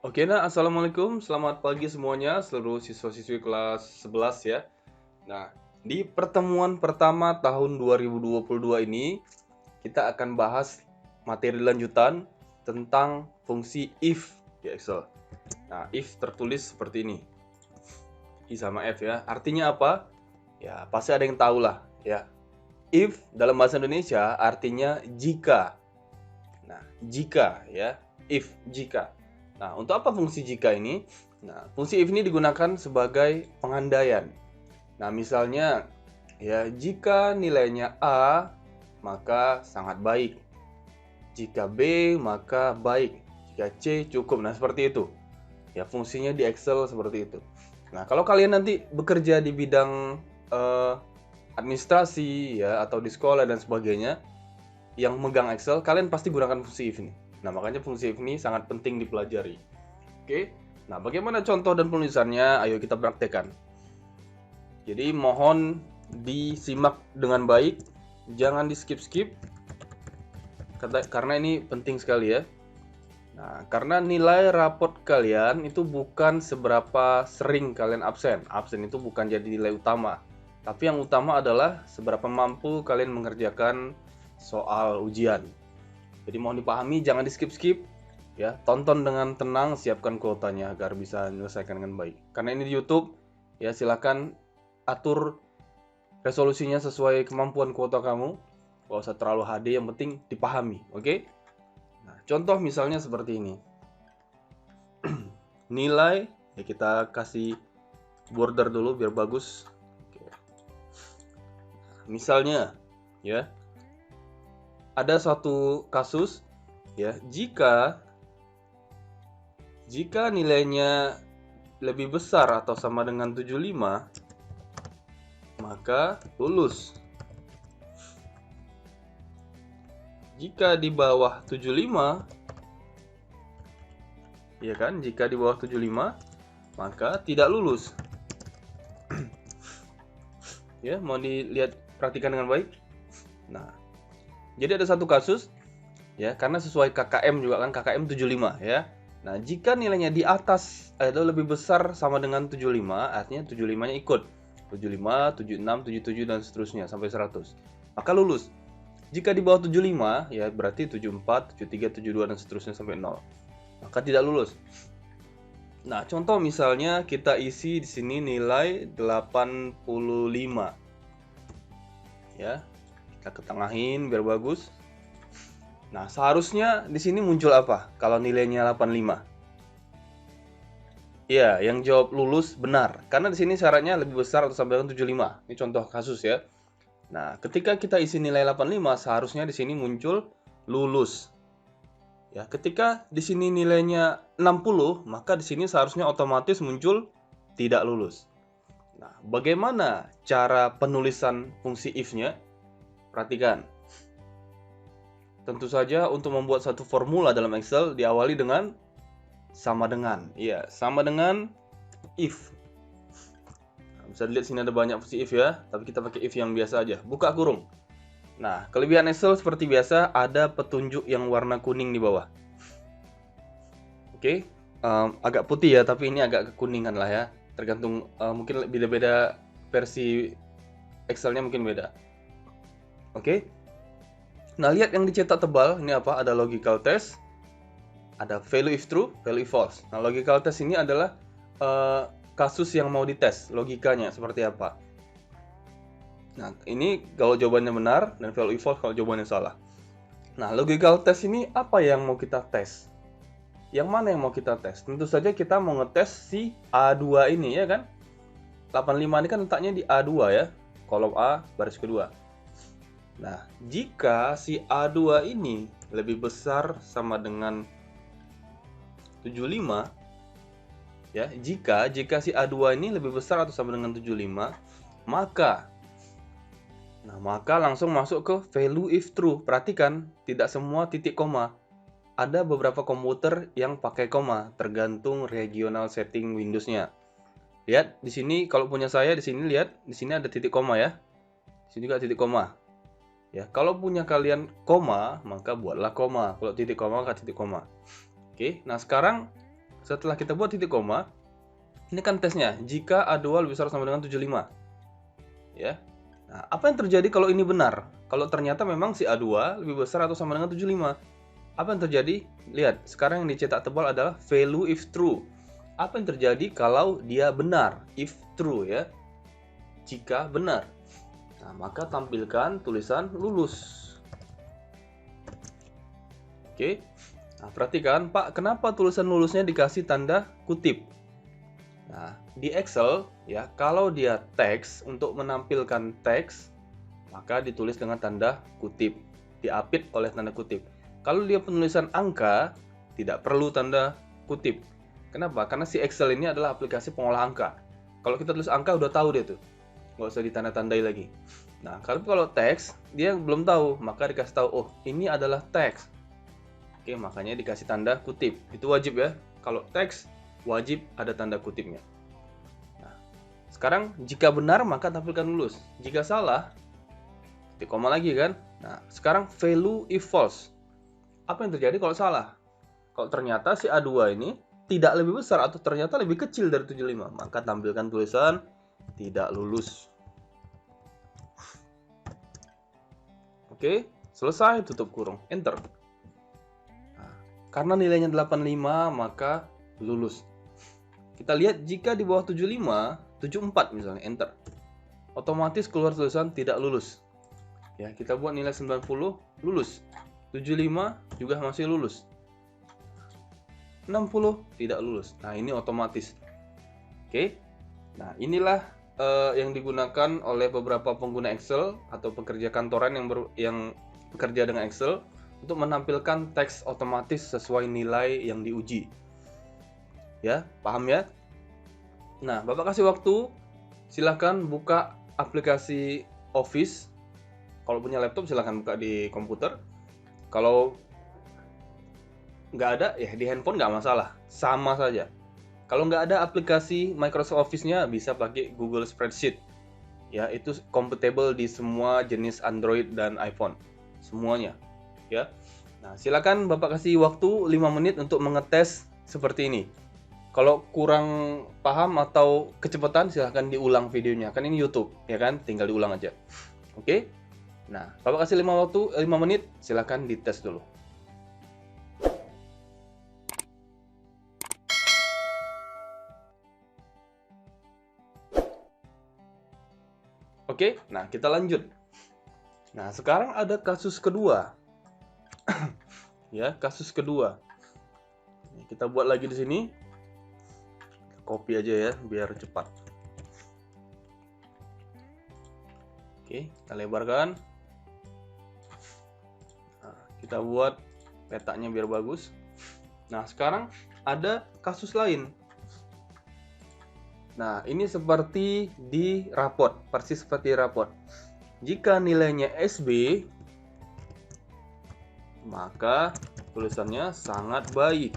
Oke, nah, assalamualaikum, selamat pagi semuanya, seluruh siswa-siswi kelas 11 ya. Nah, di pertemuan pertama tahun 2022 ini, kita akan bahas materi lanjutan tentang fungsi if di Excel. Nah, if tertulis seperti ini, I sama F ya. Artinya apa? Ya, pasti ada yang tahu lah ya. If dalam bahasa Indonesia artinya jika. Nah, jika ya, if, jika. Nah, untuk apa fungsi jika ini? Nah, fungsi if ini digunakan sebagai pengandaian. Nah, misalnya ya, jika nilainya A, maka sangat baik. Jika B, maka baik. Jika C, cukup. Nah, seperti itu. Ya, fungsinya di Excel seperti itu. Nah, kalau kalian nanti bekerja di bidang administrasi ya atau di sekolah dan sebagainya, yang megang Excel, kalian pasti gunakan fungsi if ini. Nah, makanya fungsi if ini sangat penting dipelajari. Oke. Nah, bagaimana contoh dan penulisannya? Ayo kita praktekkan. Jadi, mohon disimak dengan baik, jangan di-skip-skip karena ini penting sekali ya. Nah, karena nilai raport kalian itu bukan seberapa sering kalian absen. Absen itu bukan jadi nilai utama. Tapi yang utama adalah seberapa mampu kalian mengerjakan soal ujian. Jadi mohon dipahami, jangan di-skip-skip ya. Tonton dengan tenang, siapkan kuotanya agar bisa menyelesaikan dengan baik. Karena ini di YouTube, ya silakan atur resolusinya sesuai kemampuan kuota kamu. Gak usah terlalu HD, yang penting dipahami, oke? Nah, contoh misalnya seperti ini. Nilai, ya kita kasih border dulu biar bagus. Oke. Misalnya, ya, ada suatu kasus, ya, jika nilainya lebih besar atau sama dengan 75, maka lulus. Jika di bawah 75, ya kan? Jika di bawah 75, maka tidak lulus. Ya, mau dilihat, perhatikan dengan baik. Nah, jadi ada satu kasus, ya, karena sesuai KKM juga kan, KKM 75 ya. Nah, jika nilainya di atas atau lebih besar sama dengan 75, artinya 75-nya ikut. 75, 76, 77 dan seterusnya sampai 100. Maka lulus. Jika di bawah 75, ya berarti 74, 73, 72 dan seterusnya sampai 0. Maka tidak lulus. Nah, contoh misalnya kita isi di sini nilai 85. Ya. Kita ketengahin biar bagus. Nah, seharusnya di sini muncul apa kalau nilainya 85? Ya, yang jawab lulus benar. Karena di sini syaratnya lebih besar atau sama dengan 75. Ini contoh kasus ya. Nah, ketika kita isi nilai 85, seharusnya di sini muncul lulus. Ya, ketika di sini nilainya 60, maka di sini seharusnya otomatis muncul tidak lulus. Nah, bagaimana cara penulisan fungsi if-nya? Perhatikan. Tentu saja untuk membuat satu formula dalam Excel diawali dengan sama dengan. Iya, sama dengan if. Bisa dilihat sini ada banyak fungsi if ya, tapi kita pakai if yang biasa aja. Buka kurung. Nah, kelebihan Excel seperti biasa ada petunjuk yang warna kuning di bawah. Oke, agak putih ya, tapi ini agak kekuningan lah ya. Tergantung mungkin beda-beda versi Excelnya mungkin beda. Oke. Nah, lihat yang dicetak tebal ini apa? Ada logical test, ada value if true, value if false. Nah, logical test ini adalah kasus yang mau dites, logikanya seperti apa. Nah, ini kalau jawabannya benar dan value if false kalau jawabannya salah. Nah, logical test ini apa yang mau kita tes? Yang mana yang mau kita tes? Tentu saja kita mau ngetes si A2 ini ya kan? 85 ini kan letaknya di A2 ya, kolom A baris kedua. Nah, jika si A2 ini lebih besar sama dengan 75, ya, jika si A2 ini lebih besar atau sama dengan 75, maka langsung masuk ke value if true. Perhatikan, tidak semua titik koma. Ada beberapa komputer yang pakai koma, tergantung regional setting Windows-nya. Lihat di sini, kalau punya saya di sini lihat, di sini ada titik koma ya. Di sini juga titik koma. Ya, kalau punya kalian koma, maka buatlah koma. Kalau titik koma, maka titik koma. Oke, nah sekarang setelah kita buat titik koma, ini kan tesnya, jika A2 lebih besar sama dengan 75. Ya. Nah, apa yang terjadi kalau ini benar? Kalau ternyata memang si A2 lebih besar atau sama dengan 75. Apa yang terjadi? Lihat, sekarang yang dicetak tebal adalah value if true. Apa yang terjadi kalau dia benar? If true ya. Jika benar. Nah, maka tampilkan tulisan lulus. Oke. Nah, perhatikan, Pak, kenapa tulisan lulusnya dikasih tanda kutip? Nah, di Excel ya, kalau dia teks, untuk menampilkan teks, maka ditulis dengan tanda kutip, diapit oleh tanda kutip. Kalau dia penulisan angka, tidak perlu tanda kutip. Kenapa? Karena si Excel ini adalah aplikasi pengolah angka. Kalau kita tulis angka, udah tahu dia tuh, nggak usah ditanda-tandai lagi. Nah, kalau teks, dia belum tahu, maka dikasih tahu, oh ini adalah teks. Oke, makanya dikasih tanda kutip. Itu wajib ya. Kalau teks, wajib ada tanda kutipnya. Nah, sekarang jika benar maka tampilkan lulus. Jika salah, titik koma lagi kan. Nah, sekarang value if false. Apa yang terjadi kalau salah? Kalau ternyata si A2 ini tidak lebih besar atau ternyata lebih kecil dari 75, maka tampilkan tulisan tidak lulus. Oke, selesai, tutup kurung, enter. Nah, karena nilainya 85 maka lulus. Kita lihat jika di bawah 75, 74 misalnya, enter. Otomatis keluar tulisan tidak lulus. Ya, kita buat nilai 90, lulus. 75 juga masih lulus. 60 tidak lulus. Nah, ini otomatis. Oke. Nah, inilah yang digunakan oleh beberapa pengguna Excel atau pekerja kantoran yang bekerja dengan Excel untuk menampilkan teks otomatis sesuai nilai yang diuji. Ya, paham ya? Nah, Bapak kasih waktu, silahkan buka aplikasi Office. Kalau punya laptop silahkan buka di komputer. Kalau nggak ada, ya di handphone nggak masalah, sama saja. Kalau nggak ada aplikasi Microsoft Office-nya, bisa pakai Google Spreadsheet. Ya, itu compatible di semua jenis Android dan iPhone, semuanya. Ya. Nah, silakan Bapak kasih waktu 5 menit untuk mengetes seperti ini. Kalau kurang paham atau kecepatan, silahkan diulang videonya. Kan ini YouTube, ya kan? Tinggal diulang aja. Oke? Nah, Bapak kasih 5 menit, silahkan dites dulu. Oke, nah kita lanjut. Nah, sekarang ada kasus kedua. Ya, kasus kedua. Kita buat lagi di sini. Copy aja ya, biar cepat. Oke, kita lebarkan. Nah, kita buat petanya biar bagus. Nah, sekarang ada kasus lain. Nah, ini seperti di raport, persis seperti raport. Jika nilainya SB, maka tulisannya sangat baik.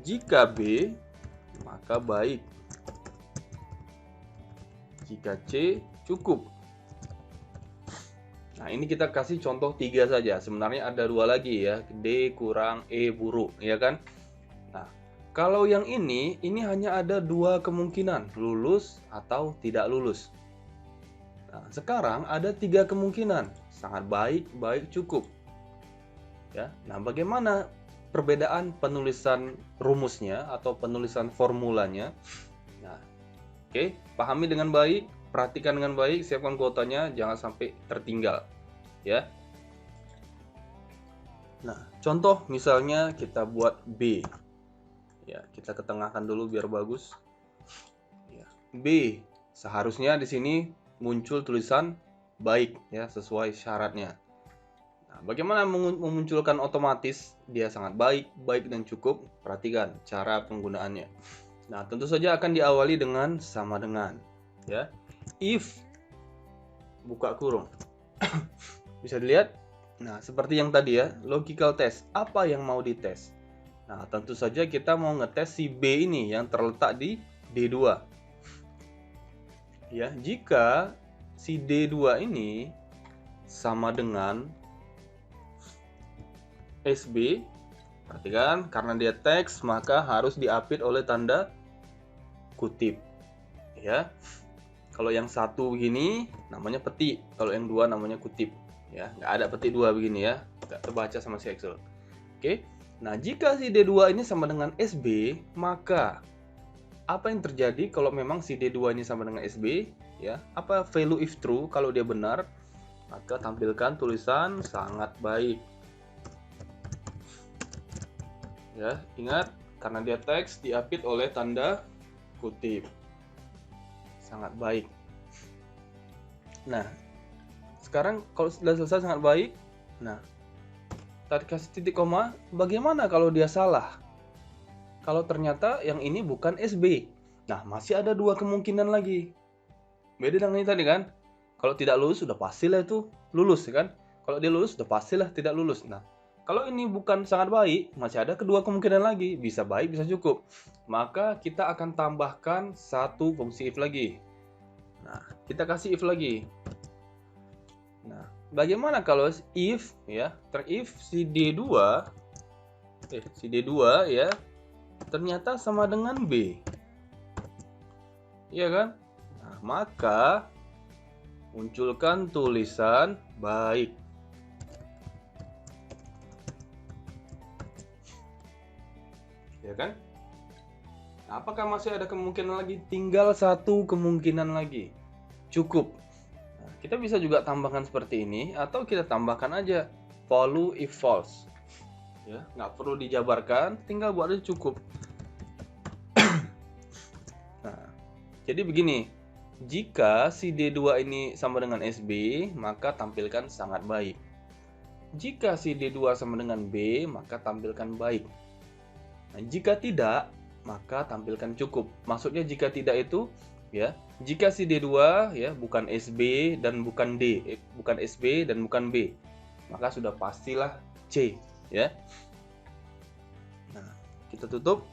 Jika B, maka baik. Jika C, cukup. Nah, ini kita kasih contoh 3 saja. Sebenarnya ada 2 lagi ya. D kurang E buruk, ya kan? Nah, kalau yang ini hanya ada 2 kemungkinan, lulus atau tidak lulus. Nah, sekarang ada 3 kemungkinan, sangat baik, baik, cukup. Ya, nah bagaimana perbedaan penulisan rumusnya atau penulisan formulanya? Nah, oke, pahami dengan baik, perhatikan dengan baik, siapkan kuotanya, jangan sampai tertinggal, ya. Nah, contoh misalnya kita buat B. Ya, kita ketengahkan dulu biar bagus. Ya, B. Seharusnya di sini muncul tulisan baik ya, sesuai syaratnya. Nah, bagaimana memunculkan otomatis dia sangat baik, baik dan cukup? Perhatikan cara penggunaannya. Nah, tentu saja akan diawali dengan sama dengan, ya. If buka kurung. Bisa dilihat. Nah, seperti yang tadi ya, logical test. Apa yang mau dites? Nah, tentu saja kita mau ngetes si B ini yang terletak di D2. Ya, jika si D2 ini sama dengan SB, Perhatikan, karena dia teks maka harus diapit oleh tanda kutip. Ya. Kalau yang satu begini namanya petik, kalau yang dua namanya kutip. Ya, nggak ada petik dua begini ya, nggak terbaca sama si Excel. Oke. Nah, jika si D2 ini sama dengan SB, maka apa yang terjadi kalau memang si D2 ini sama dengan SB? Ya, apa value if true kalau dia benar? Maka tampilkan tulisan sangat baik. Ya, ingat karena dia teks diapit oleh tanda kutip. Sangat baik. Nah, sekarang kalau sudah selesai sangat baik, nah, tadi kasih titik koma, bagaimana kalau dia salah? Kalau ternyata yang ini bukan SB. Nah, masih ada dua kemungkinan lagi. Beda dengan ini tadi kan? Kalau tidak lulus sudah pastilah itu lulus kan? Kalau dia lulus sudah pastilah tidak lulus. Nah, kalau ini bukan sangat baik, masih ada kedua kemungkinan lagi, bisa baik, bisa cukup. Maka kita akan tambahkan satu fungsi if lagi. Nah, kita kasih if lagi. Nah, bagaimana kalau if ya, if si D2 ya ternyata sama dengan B. Iya kan? Nah, maka munculkan tulisan baik. Ya kan? Nah, apakah masih ada kemungkinan lagi? Tinggal satu kemungkinan lagi. Cukup. Nah, kita bisa juga tambahkan seperti ini atau kita tambahkan aja value if false. Ya, nggak perlu dijabarkan, tinggal buat aja cukup. Nah, jadi begini. Jika si D2 ini sama dengan SB, maka tampilkan sangat baik. Jika si D2 sama dengan B, maka tampilkan baik. Nah, jika tidak, maka tampilkan cukup. Maksudnya jika tidak itu ya, jika si D2 ya bukan SB dan bukan D, bukan SB dan bukan B, maka sudah pastilah C ya. Nah, kita tutup.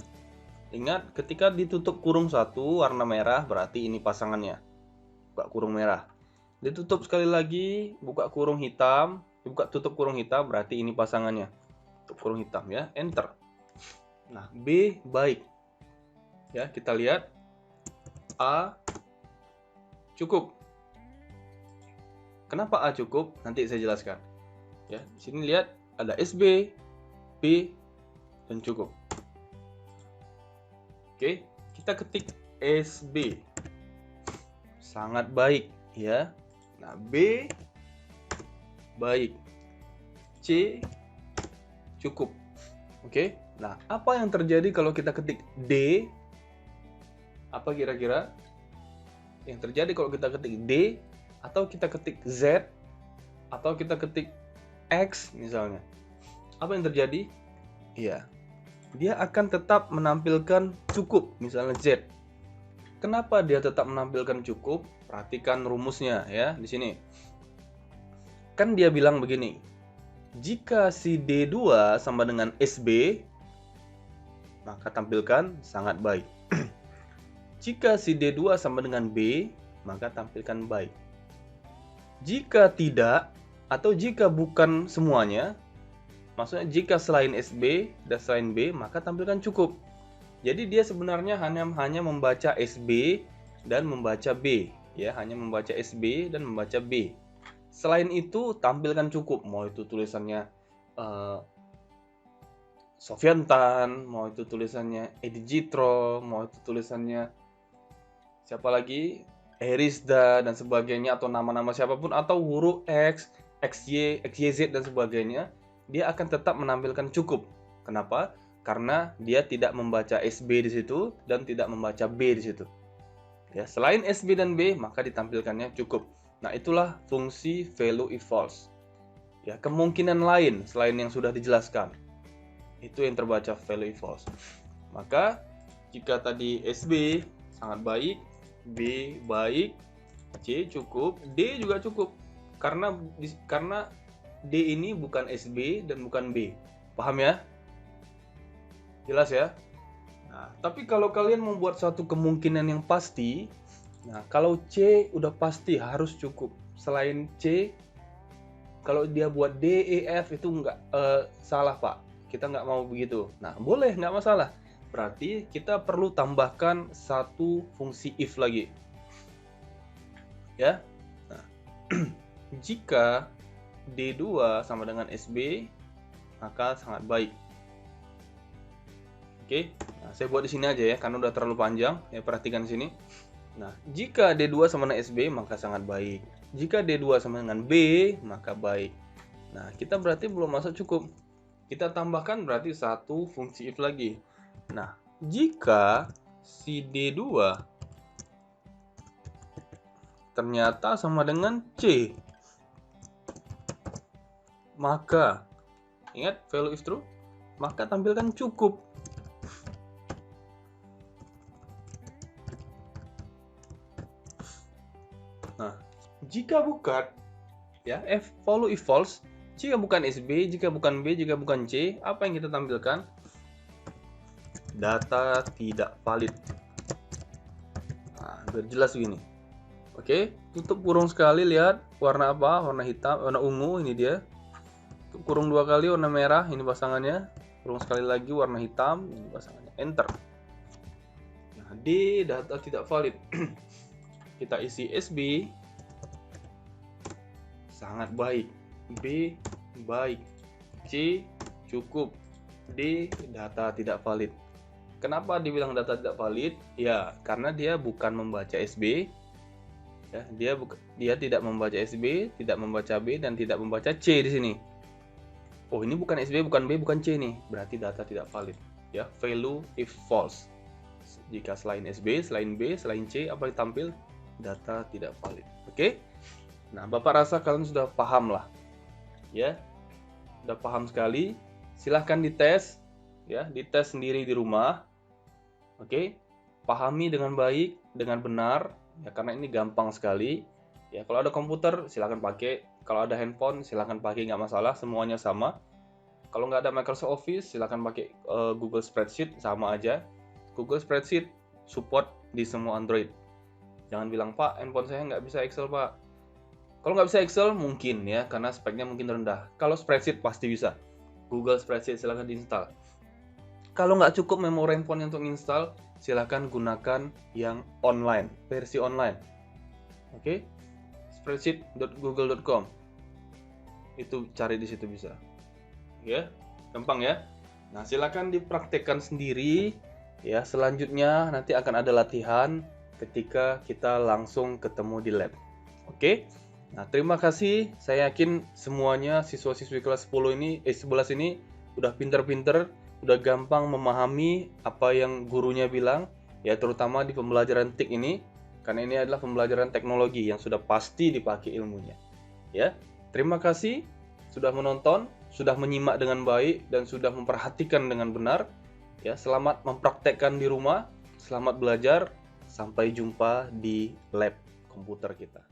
Ingat, ketika ditutup kurung satu warna merah berarti ini pasangannya. Buka kurung merah. Ditutup sekali lagi, buka kurung hitam, tutup kurung hitam berarti ini pasangannya. Tutup kurung hitam ya, enter. Nah, B baik. Ya, kita lihat A cukup. Kenapa A cukup? Nanti saya jelaskan. Ya, di sini lihat ada SB, B dan cukup. Oke, kita ketik SB. Sangat baik ya. Nah, B baik. C cukup. Oke. Nah, apa yang terjadi kalau kita ketik D? Apa kira-kira yang terjadi kalau kita ketik D atau kita ketik Z atau kita ketik X misalnya? Apa yang terjadi? Iya. Dia akan tetap menampilkan cukup, misalnya Z. Kenapa dia tetap menampilkan cukup? Perhatikan rumusnya ya di sini. Kan dia bilang begini. Jika si D2 sama dengan SB, maka tampilkan sangat baik. Jika si D2 sama dengan B, maka tampilkan baik. Jika tidak, atau jika bukan semuanya, maksudnya jika selain SB dan selain B, maka tampilkan cukup. Jadi dia sebenarnya hanya membaca SB dan membaca B. Ya, hanya membaca SB dan membaca B. Selain itu, tampilkan cukup. Mau itu tulisannya Sofyan Tan, mau itu tulisannya Edi Jitro, mau itu tulisannya siapa lagi, Erisda dan sebagainya, atau nama-nama siapapun, atau huruf X, XY, XYZ dan sebagainya, dia akan tetap menampilkan cukup. Kenapa? Karena dia tidak membaca SB di situ dan tidak membaca B di situ. Ya, selain SB dan B, maka ditampilkannya cukup. Nah, itulah fungsi value if false. Ya, kemungkinan lain selain yang sudah dijelaskan. Itu yang terbaca value if false. Maka jika tadi SB sangat baik, B baik, C cukup, D juga cukup. Karena D ini bukan SB dan bukan B. Paham ya? Jelas ya? Nah, tapi kalau kalian membuat satu kemungkinan yang pasti, nah kalau C udah pasti harus cukup. Selain C, kalau dia buat D, E, F itu enggak salah Pak. kita nggak mau begitu. Nah, boleh, nggak masalah. Berarti kita perlu tambahkan satu fungsi if lagi. Ya. Nah, jika D2 sama dengan SB, maka sangat baik. Oke, nah, saya buat di sini aja ya, karena udah terlalu panjang. Ya, perhatikan di sini. Nah, jika D2 sama dengan SB, maka sangat baik. Jika D2 sama dengan B, maka baik. Nah, kita berarti belum masuk cukup. Kita tambahkan berarti satu fungsi if lagi. Nah, jika si D2 ternyata sama dengan C, maka, ingat value if true, maka tampilkan cukup. Nah, jika bukan, ya, follow if false, jika bukan SB, jika bukan B, jika bukan C, apa yang kita tampilkan? Data tidak valid. Nah, biar jelas begini. Oke, tutup kurung sekali, lihat warna apa? Warna hitam, warna ungu, ini dia. Tutup kurung 2 kali, warna merah, ini pasangannya. Kurung sekali lagi, warna hitam, ini pasangannya. Enter. Nah, D, data tidak valid. Kita isi SB, sangat baik. B, baik. C, cukup. D, data tidak valid. Kenapa dibilang data tidak valid? Ya, karena dia bukan membaca SB. Ya, dia tidak membaca SB, tidak membaca B, dan tidak membaca C di sini. Oh, ini bukan SB, bukan B, bukan C nih. Berarti data tidak valid. Ya, value if false. Jika selain SB, selain B, selain C, apa yang tampil? Data tidak valid. Oke? Nah, Bapak rasa kalian sudah paham lah. Ya, sudah paham sekali. Silahkan dites, ya, dites sendiri di rumah. Oke? Pahami dengan baik, dengan benar, ya, karena ini gampang sekali. Ya, kalau ada komputer silahkan pakai, kalau ada handphone silahkan pakai, nggak masalah, semuanya sama. Kalau nggak ada Microsoft Office silahkan pakai Google Spreadsheet, sama aja. Google Spreadsheet support di semua Android. Jangan bilang, Pak, handphone saya nggak bisa Excel, Pak. Kalau nggak bisa Excel, mungkin ya, karena speknya mungkin rendah. Kalau Spreadsheet pasti bisa. Google Spreadsheet silahkan diinstal. Kalau nggak cukup memori handphone untuk install, silahkan gunakan yang online, versi online. Oke? Spreadsheet.google.com. Itu cari di situ bisa. Ya, gampang ya. Nah, silahkan dipraktekkan sendiri. Ya, selanjutnya nanti akan ada latihan ketika kita langsung ketemu di lab. Oke? Nah, terima kasih. Saya yakin semuanya siswa-siswi kelas 11 ini udah pinter-pinter, udah gampang memahami apa yang gurunya bilang, ya, terutama di pembelajaran TIK ini, karena ini adalah pembelajaran teknologi yang sudah pasti dipakai ilmunya. Ya, terima kasih sudah menonton, sudah menyimak dengan baik, dan sudah memperhatikan dengan benar. Ya, selamat mempraktekkan di rumah, selamat belajar. Sampai jumpa di lab komputer kita.